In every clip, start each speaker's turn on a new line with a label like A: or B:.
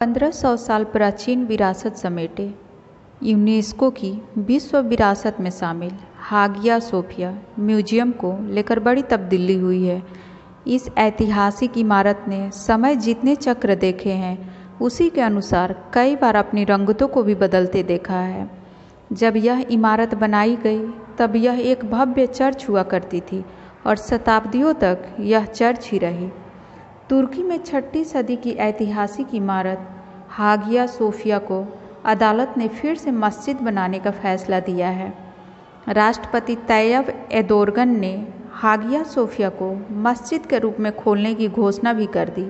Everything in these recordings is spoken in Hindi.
A: 1500 साल प्राचीन विरासत समेटे यूनेस्को की विश्व विरासत में शामिल हागिया सोफिया म्यूजियम को लेकर बड़ी तब्दीली हुई है। इस ऐतिहासिक इमारत ने समय जितने चक्र देखे हैं उसी के अनुसार कई बार अपनी रंगतों को भी बदलते देखा है। जब यह इमारत बनाई गई तब यह एक भव्य चर्च हुआ करती थी और शताब्दियों तक यह चर्च ही रही। तुर्की में 6ठी सदी की ऐतिहासिक इमारत हागिया सोफिया को अदालत ने फिर से मस्जिद बनाने का फैसला दिया है। राष्ट्रपति तैयब एर्दोगन ने हागिया सोफिया को मस्जिद के रूप में खोलने की घोषणा भी कर दी।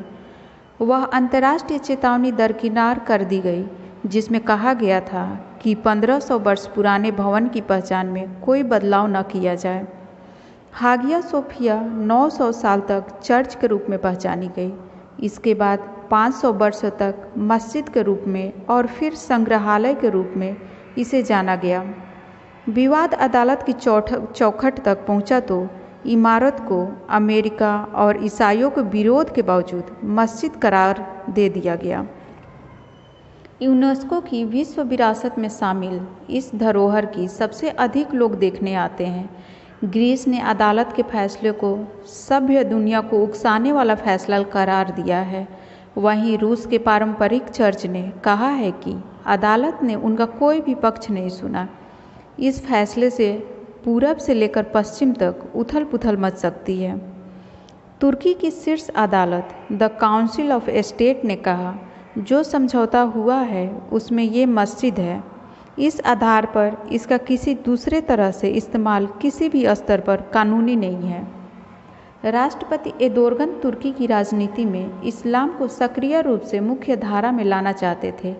A: वह अंतर्राष्ट्रीय चेतावनी दरकिनार कर दी गई जिसमें कहा गया था कि 1500 वर्ष पुराने भवन की पहचान में कोई बदलाव न किया जाए। हागिया सोफिया 900 साल तक चर्च के रूप में पहचानी गई। इसके बाद 500 वर्षों तक मस्जिद के रूप में और फिर संग्रहालय के रूप में इसे जाना गया। विवाद अदालत की चौखट तक पहुंचा तो इमारत को अमेरिका और ईसाइयों के विरोध के बावजूद मस्जिद करार दे दिया गया। यूनेस्को की विश्व विरासत में शामिल इस धरोहर की सबसे अधिक लोग देखने आते हैं। ग्रीस ने अदालत के फैसले को सभ्य दुनिया को उकसाने वाला फैसला करार दिया है। वहीं रूस के पारंपरिक चर्च ने कहा है कि अदालत ने उनका कोई भी पक्ष नहीं सुना। इस फैसले से पूरब से लेकर पश्चिम तक उथल पुथल मच सकती है। तुर्की की शीर्ष अदालत द काउंसिल ऑफ स्टेट ने कहा जो समझौता हुआ है उसमें ये मस्जिद है। इस आधार पर इसका किसी दूसरे तरह से इस्तेमाल किसी भी स्तर पर कानूनी नहीं है। राष्ट्रपति एर्दोगन तुर्की की राजनीति में इस्लाम को सक्रिय रूप से मुख्य धारा में लाना चाहते थे,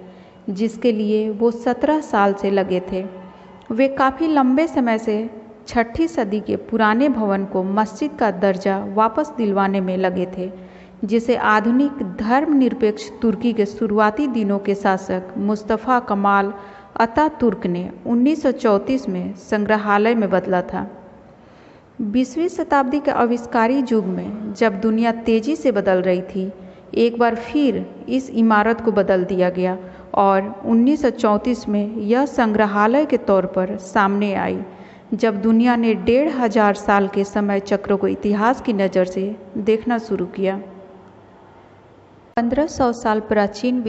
A: जिसके लिए वो 17 साल से लगे थे। वे काफ़ी लंबे समय से 6ठी सदी के पुराने भवन को मस्जिद का दर्जा वापस दिलवाने में लगे थे, जिसे आधुनिक धर्मनिरपेक्ष तुर्की के शुरुआती दिनों के शासक मुस्तफ़ा कमाल अतातुर्क ने 1934 में संग्रहालय में बदला था। 20वीं शताब्दी के आविष्कारी युग में जब दुनिया तेजी से बदल रही थी, एक बार फिर इस इमारत को बदल दिया गया और 1934 में यह संग्रहालय के तौर पर सामने आई, जब दुनिया ने 1500 साल के समय चक्र को इतिहास की नज़र से देखना शुरू किया। 1500 साल प्राचीन